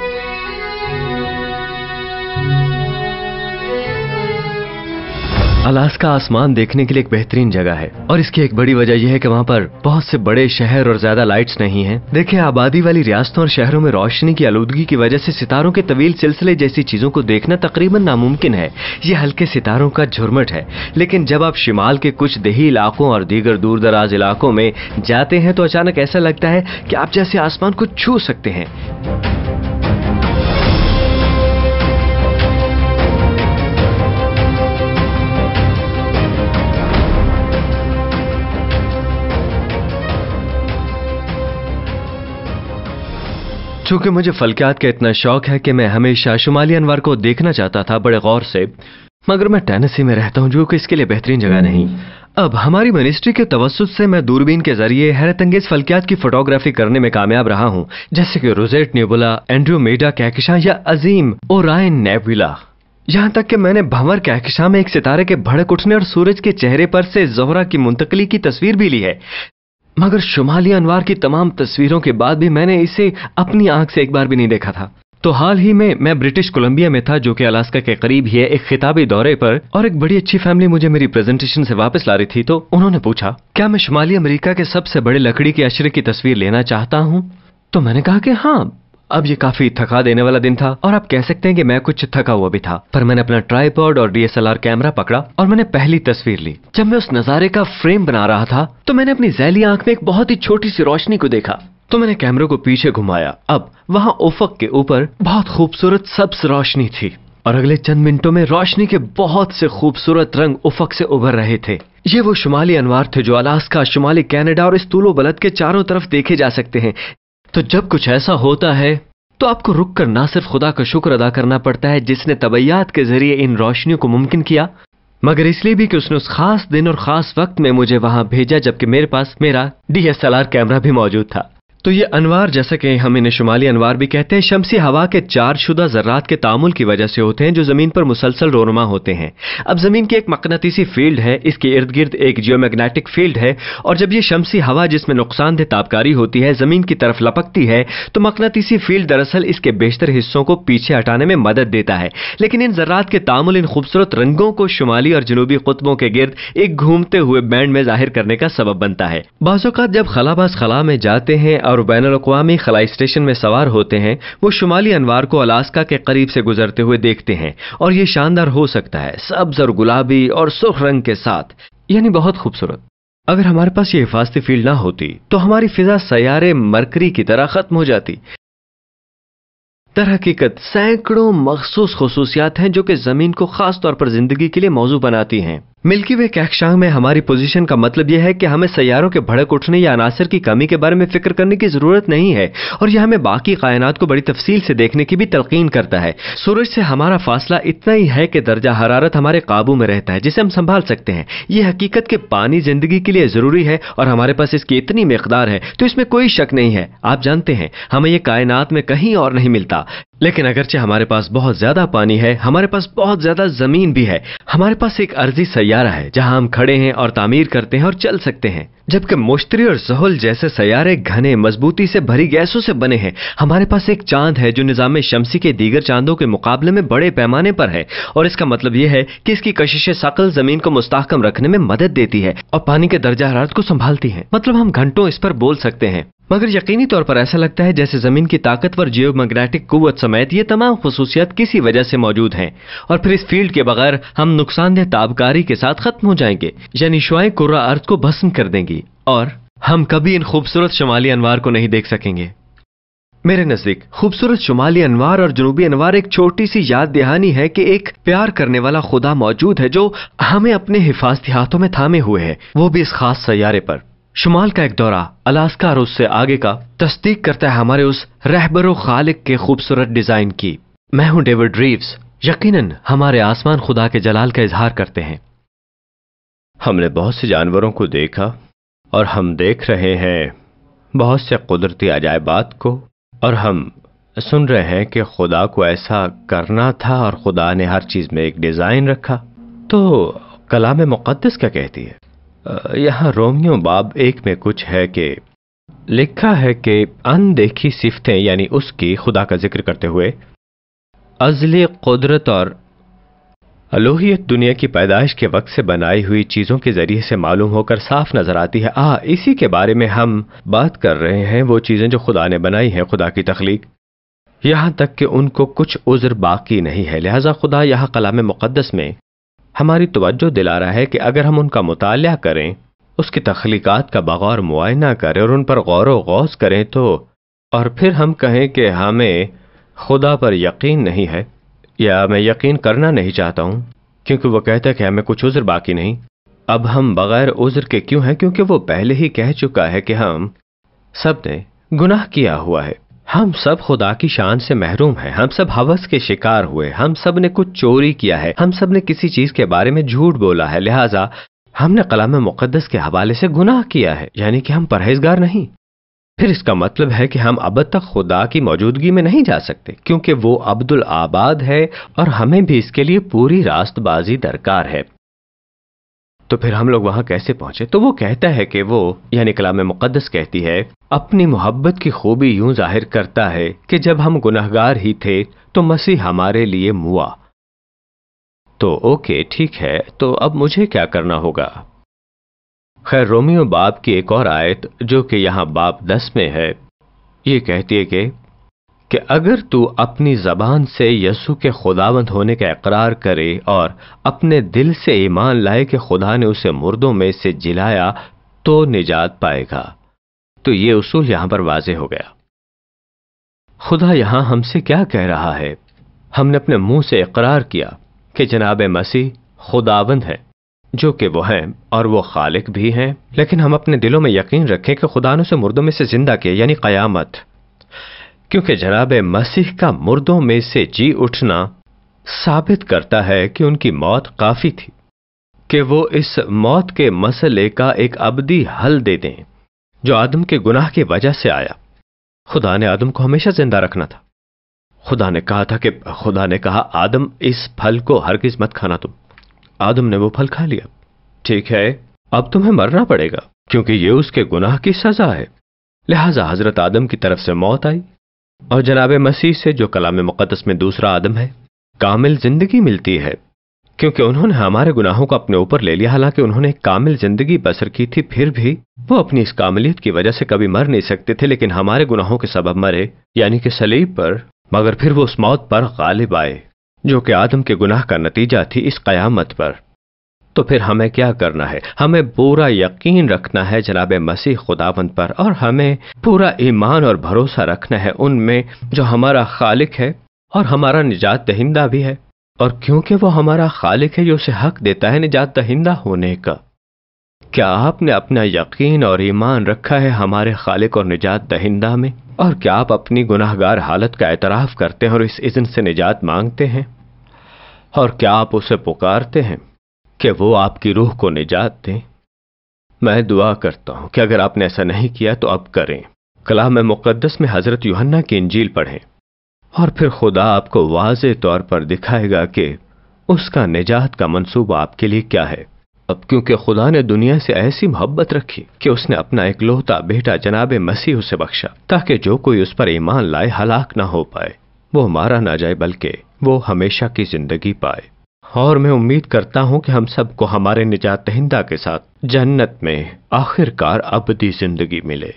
[SPEAKER 5] अलास्का आसमान देखने के लिए एक बेहतरीन जगह है और इसकी एक बड़ी वजह यह है कि वहाँ पर बहुत से बड़े शहर और ज्यादा लाइट्स नहीं हैं। देखिए, आबादी वाली रियासतों और शहरों में रोशनी की आलूदगी की वजह से सितारों के तवील सिलसिले जैसी चीजों को देखना तकरीबन नामुमकिन है। ये हल्के सितारों का झुरमुट है। लेकिन जब आप शिमाल के कुछ देही इलाकों और दीगर दूर दराज इलाकों में जाते हैं तो अचानक ऐसा लगता है कि आप जैसे आसमान को छू सकते हैं। चूंकि मुझे फल्कियात का इतना शौक है कि मैं हमेशा शुमाली अनवार को देखना चाहता था बड़े गौर से, मगर मैं टेनेसी में रहता हूं जो कि इसके लिए बेहतरीन जगह नहीं। اب ہماری منسٹری کے توسط سے میں دوربین کے ذریعے حیرت انگیز فلکیات کی فوٹوگرافی کرنے میں کامیاب رہا ہوں، جیسے کہ روزیٹ نیبولا، اینڈرومیڈا کہکشاں یا عظیم اورائن نیبولا۔ یہاں تک کہ میں نے بھنور کہکشاں میں ایک ستارے کے بھڑک اٹھنے اور سورج کے چہرے پر سے زہرہ کی منتقلی کی تصویر بھی لی ہے، مگر شمالی انوار کی تمام تصویروں کے بعد بھی میں نے اسے اپنی آنکھ سے ایک بار بھی نہیں دیکھا تھا۔ تو حال ہی میں برٹش کولمبیا میں تھا، جو کہ الاسکا کے قریب ہی ہے، ایک خطابی دورے پر، اور ایک بڑی اچھی فیملی مجھے میری پریزنٹیشن سے واپس لا رہی تھی۔ تو انہوں نے پوچھا کیا میں شمالی امریکہ کے سب سے بڑے لکڑی کے اشرے کی تصویر لینا چاہتا ہوں؟ تو میں نے کہا کہ ہاں۔ اب یہ کافی تھکا دینے والا دن تھا، اور آپ کہہ سکتے ہیں کہ میں کچھ تھکا ہوا بھی تھا، پر میں نے اپنا ٹرائی پاڈ اور DSLR کیمرہ پکڑا اور میں نے پہلی تصویر لی۔ جب میں اس نظارے کا فریم بنا رہا تھا تو میں نے اپنی ذیلی آنکھ میں ایک بہت ہی چھوٹی سی روشنی کو دیکھا، تو میں نے کیمرے کو پیچھے گھمایا۔ اب وہاں افق کے اوپر بہت خوبصورت سبز روشنی تھی، اور اگلے چند منٹوں میں روشنی کے بہت سے خوبصورت رنگ افق سے ابھر رہے تھے۔ یہ وہ شمالی انوار تھے جو الاسکا، شمالی کینیڈا اور اس طول و بلد کے چاروں طرف دیکھے جا سکتے ہیں۔ تو جب کچھ ایسا ہوتا ہے تو آپ کو رک کر نہ صرف خدا کا شکر ادا کرنا پڑتا ہے جس نے طبیعیات کے ذریعے ان روشنیوں کو ممکن کیا، مگر اس لیے بھی کہ اس نے اس خاص دن اور خاص وقت میں مجھے وہاں بھیجا جبکہ میرے پاس میرا DSLR کیمرہ بھی موجود تھا۔ تو یہ انوار، جیسا کہ ہم انہیں شمالی انوار بھی کہتے ہیں، شمسی ہوا کے چارج شدہ ذرات کے تعامل کی وجہ سے ہوتے ہیں جو زمین پر مسلسل رونما ہوتے ہیں۔ اب زمین کی ایک مقناطیسی فیلڈ ہے، اس کے ارد گرد ایک جیو میگنیٹک فیلڈ ہے، اور جب یہ شمسی ہوا جس میں نقصان دہ تابکاری ہوتی ہے زمین کی طرف لپکتی ہے تو مقناطیسی فیلڈ دراصل اس کے بیشتر حصوں کو پیچھے ہٹانے میں مدد دیتا ہے، لیکن ان ذرات کے تعامل ان خوبصورت رنگوں کو شمالی اور جنوبی قطبوں کے گرد ایک گھومتے ہوئے بینڈ میں ظاہر کرنے کا سبب بنتا ہے۔ بعض اوقات جب خلاباز خلا میں جاتے ہیں اور بین الاقوامی خلائی اسٹیشن میں سوار ہوتے ہیں، وہ شمالی انوار کو الاسکا کے قریب سے گزرتے ہوئے دیکھتے ہیں، اور یہ شاندار ہو سکتا ہے، سبز اور گلابی اور سرخ رنگ کے ساتھ، یعنی بہت خوبصورت۔ اگر ہمارے پاس یہ حفاظتی فیلڈ نہ ہوتی تو ہماری فضا سیارے مرکری کی طرح ختم ہو جاتی۔ در حقیقت سینکڑوں مخصوص خصوصیات ہیں جو کہ زمین کو خاص طور پر زندگی کے لیے موزوں بناتی ہیں۔ ملکی وے کہکشاں میں ہماری پوزیشن کا مطلب یہ ہے کہ ہمیں سیاروں کے بھڑک اٹھنے یا عناصر کی کمی کے بارے میں فکر کرنے کی ضرورت نہیں ہے، اور یہ ہمیں باقی کائنات کو بڑی تفصیل سے دیکھنے کی بھی تلقین کرتا ہے۔ سورج سے ہمارا فاصلہ اتنا ہی ہے کہ درجہ حرارت ہمارے قابو میں رہتا ہے جسے ہم سنبھال سکتے ہیں۔ یہ حقیقت کہ پانی زندگی کے لیے ضروری ہے اور ہمارے پاس اس کی اتنی مقدار ہے تو اس میں کوئی شک نہیں ہے۔ آپ جانتے ہیں ہمیں یہ کائنات میں کہیں اور نہیں ملتا، لیکن اگرچہ ہمارے پاس بہت زیادہ پانی ہے، ہمارے پاس بہت زیادہ زمین بھی ہے، ہمارے پاس ایک ارضی سیارہ ہے جہاں ہم کھڑے ہیں اور تعمیر کرتے ہیں اور چل سکتے ہیں، جبکہ مشتری اور زحل جیسے سیارے گھنے مضبوطی سے بھری گیسوں سے بنے ہیں۔ ہمارے پاس ایک چاند ہے جو نظام شمسی کے دیگر چاندوں کے مقابلے میں بڑے پیمانے پر ہے، اور اس کا مطلب یہ ہے کہ اس کی کشش ثقل زمین کو مستحکم رکھنے میں مدد دیتی ہے اور پانی کے درجہ حرارت کو سنبھالتی ہے۔ مطلب ہم گھنٹوں اس پر بول سکتے ہیں، مگر یقینی طور پر ایسا لگتا ہے جیسے زمین کی طاقتور جیو میگنیٹک قوت سمیت یہ تمام خصوصیات کسی وجہ سے موجود ہیں، اور پھر اس فیلڈ کے بغیر ہم نقصان دہ تابکاری کے ساتھ ختم ہو جائیں گے، یعنی شعاعیں کرہ ارض کو بھسم کر دیں گی، اور ہم کبھی ان خوبصورت شمالی انوار کو نہیں دیکھ سکیں گے۔ میرے نزدیک خوبصورت شمالی انوار اور جنوبی انوار ایک چھوٹی سی یاد دہانی ہے کہ ایک پیار کرنے والا خدا موجود ہے جو ہمیں اپنے حفاظتی ہاتھوں میں تھامے ہوئے ہے، وہ بھی اس خاص سیارے پر۔ شمال کا ایک دورہ الاسکا اور اس سے آگے کا تصدیق کرتا ہے ہمارے اس رہبر و خالق کے خوبصورت ڈیزائن کی۔ میں ہوں ڈیوڈ ریوز، یقیناً ہمارے آسمان خدا کے جلال کا اظہار کرتے ہیں۔
[SPEAKER 1] ہم نے بہت سے جانوروں کو دیکھا اور ہم دیکھ رہے ہیں بہت سے قدرتی عجائبات کو، اور ہم سن رہے ہیں کہ خدا کو ایسا کرنا تھا اور خدا نے ہر چیز میں ایک ڈیزائن رکھا۔ تو کلام مقدس کیا کہتی ہے؟ یہاں رومیو باب 1 میں کچھ ہے کہ لکھا ہے کہ اندیکھی صفتیں، یعنی اس کی، خدا کا ذکر کرتے ہوئے، ازلی قدرت اور الوہیت دنیا کی پیدائش کے وقت سے بنائی ہوئی چیزوں کے ذریعے سے معلوم ہو کر صاف نظر آتی ہے۔ اسی کے بارے میں ہم بات کر رہے ہیں، وہ چیزیں جو خدا نے بنائی ہیں، خدا کی تخلیق، یہاں تک کہ ان کو کچھ عذر باقی نہیں ہے۔ لہذا خدا یہاں کلام مقدس میں ہماری توجہ دلا رہا ہے کہ اگر ہم ان کا مطالعہ کریں، اس کی تخلیقات کا بغور معائنہ کریں اور ان پر غور و غوص کریں تو، اور پھر ہم کہیں کہ ہمیں خدا پر یقین نہیں ہے یا میں یقین کرنا نہیں چاہتا ہوں کیونکہ وہ کہتا ہے کہ ہمیں کچھ عذر باقی نہیں۔ اب ہم بغیر عذر کے کیوں ہیں؟ کیونکہ وہ پہلے ہی کہہ چکا ہے کہ ہم سب نے گناہ کیا ہوا ہے، ہم سب خدا کی شان سے محروم ہیں، ہم سب ہوس کے شکار ہوئے، ہم سب نے کچھ چوری کیا ہے، ہم سب نے کسی چیز کے بارے میں جھوٹ بولا ہے، لہٰذا
[SPEAKER 5] ہم نے کلام مقدس کے حوالے سے گناہ کیا ہے، یعنی کہ ہم پرہیزگار نہیں، پھر اس کا مطلب ہے کہ ہم اب تک خدا کی موجودگی میں نہیں جا سکتے، کیونکہ وہ عبد الآباد ہے اور ہمیں بھی اس کے لیے پوری راست بازی درکار ہے۔ تو پھر ہم لوگ وہاں کیسے پہنچے؟ تو وہ کہتا ہے کہ وہ، یعنی کلام مقدس کہتی ہے، اپنی محبت کی خوبی یوں ظاہر کرتا ہے کہ جب ہم گناہگار ہی تھے تو مسیح ہمارے لیے موا۔ تو اوکے، ٹھیک ہے، تو اب مجھے کیا کرنا ہوگا؟ خیر، رومیو باب کی ایک اور آیت جو کہ یہاں باب 10 میں ہے، یہ کہتی ہے کہ اگر تو اپنی زبان سے یسوع کے خداوند ہونے کا اقرار کرے اور اپنے دل سے ایمان لائے کہ خدا نے اسے مردوں میں سے جلایا تو نجات پائے گا۔ تو یہ اصول یہاں پر واضح ہو گیا۔ خدا یہاں ہم سے کیا کہہ رہا ہے؟ ہم نے اپنے منہ سے اقرار کیا کہ جناب مسیح خداوند ہے، جو کہ وہ ہیں اور وہ خالق بھی ہیں، لیکن ہم اپنے دلوں میں یقین رکھیں کہ خدا نے اسے مردوں میں سے زندہ کیا، یعنی قیامت، کیونکہ جناب مسیح کا مردوں میں سے جی اٹھنا ثابت کرتا ہے کہ ان کی موت کافی تھی کہ وہ اس موت کے مسئلے کا ایک ابدی حل دے دیں جو آدم کے گناہ کی وجہ سے آیا۔ خدا نے آدم کو ہمیشہ زندہ رکھنا تھا۔ خدا نے کہا آدم اس پھل کو ہرگز مت کھانا تم۔ آدم نے وہ پھل کھا لیا، ٹھیک ہے، اب تمہیں مرنا پڑے گا کیونکہ یہ اس کے گناہ کی سزا ہے۔ لہٰذا حضرت آدم کی طرف سے موت آئی، اور جناب مسیح سے، جو کلام مقدس میں دوسرا آدم ہے، کامل زندگی ملتی ہے، کیونکہ انہوں نے ہمارے گناہوں کو اپنے اوپر لے لیا۔ حالانکہ انہوں نے ایک کامل زندگی بسر کی تھی، پھر بھی وہ اپنی اس کاملیت کی وجہ سے کبھی مر نہیں سکتے تھے، لیکن ہمارے گناہوں کے سبب مرے، یعنی کہ صلیب پر، مگر پھر وہ اس موت پر غالب آئے جو کہ آدم کے گناہ کا نتیجہ تھی، اس قیامت پر۔ تو پھر ہمیں کیا کرنا ہے؟ ہمیں پورا یقین رکھنا ہے جناب مسیح خداوند پر، اور ہمیں پورا ایمان اور بھروسہ رکھنا ہے ان میں جو ہمارا خالق ہے اور ہمارا نجات دہندہ بھی ہے۔ اور کیونکہ وہ ہمارا خالق ہے، یہ اسے حق دیتا ہے نجات دہندہ ہونے کا۔ کیا آپ نے اپنا یقین اور ایمان رکھا ہے ہمارے خالق اور نجات دہندہ میں؟ اور کیا آپ اپنی گناہگار حالت کا اعتراف کرتے ہیں اور اس اذن سے نجات مانگتے ہیں؟ اور کیا آپ اسے پکارتے ہیں کہ وہ آپ کی روح کو نجات دیں؟ میں دعا کرتا ہوں کہ اگر آپ نے ایسا نہیں کیا تو اب کریں۔ کلام مقدس میں حضرت یوحنا کی انجیل پڑھیں، اور پھر خدا آپ کو واضح طور پر دکھائے گا کہ اس کا نجات کا منصوبہ آپ کے لیے کیا ہے۔ اب کیونکہ خدا نے دنیا سے ایسی محبت رکھی کہ اس نے اپنا اکلوتا بیٹا جناب مسیح اسے بخشا، تاکہ جو کوئی اس پر ایمان لائے ہلاک نہ ہو پائے، وہ مارا نہ جائے، بلکہ وہ ہمیشہ کی زندگی پائے۔ اور میں امید کرتا ہوں کہ ہم سب کو ہمارے نجات دہندہ کے ساتھ جنت میں آخر کار ابدی زندگی ملے۔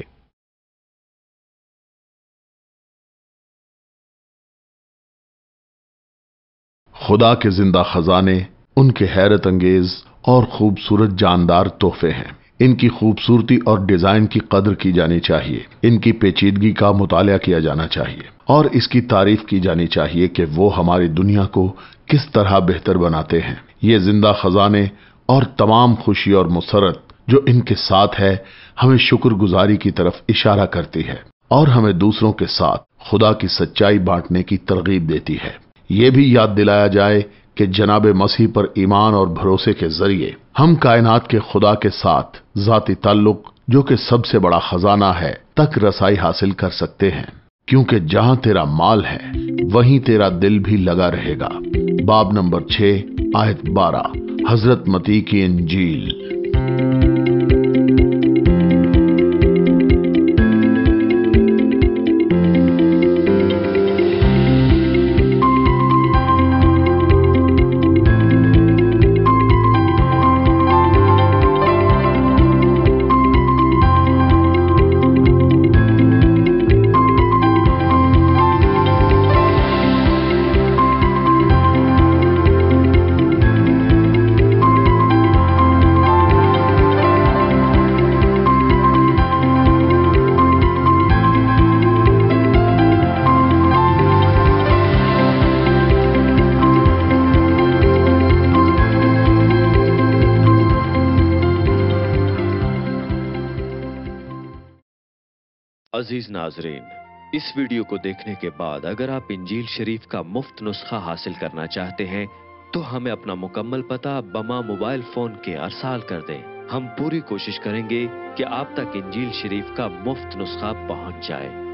[SPEAKER 6] خدا کے زندہ خزانے ان کے حیرت انگیز اور خوبصورت جاندار تحفے ہیں۔ ان کی خوبصورتی اور ڈیزائن کی قدر کی جانی چاہیے، ان کی پیچیدگی کا مطالعہ کیا جانا چاہیے، اور اس کی تعریف کی جانی چاہیے کہ وہ ہماری دنیا کو کس طرح بہتر بناتے ہیں۔ یہ زندہ خزانے اور تمام خوشی اور مسرت جو ان کے ساتھ ہے ہمیں شکر گزاری کی طرف اشارہ کرتی ہے، اور ہمیں دوسروں کے ساتھ خدا کی سچائی بانٹنے کی ترغیب دیتی ہے۔ یہ بھی یاد دلایا جائے کہ جناب مسیح پر ایمان اور بھروسے کے ذریعے ہم کائنات کے خدا کے ساتھ ذاتی تعلق، جو کہ سب سے بڑا خزانہ ہے، تک رسائی حاصل کر سکتے ہیں، کیونکہ جہاں تیرا مال ہے وہیں تیرا دل بھی لگا رہے گا۔ باب نمبر 6 آیت 12، حضرت متی کی انجیل۔
[SPEAKER 1] عزیز ناظرین، اس ویڈیو کو دیکھنے کے بعد اگر آپ انجیل شریف کا مفت نسخہ حاصل کرنا چاہتے ہیں تو ہمیں اپنا مکمل پتہ بما موبائل فون کے ارسال کر دیں۔ ہم پوری کوشش کریں گے کہ آپ تک انجیل شریف کا مفت نسخہ پہنچ جائے۔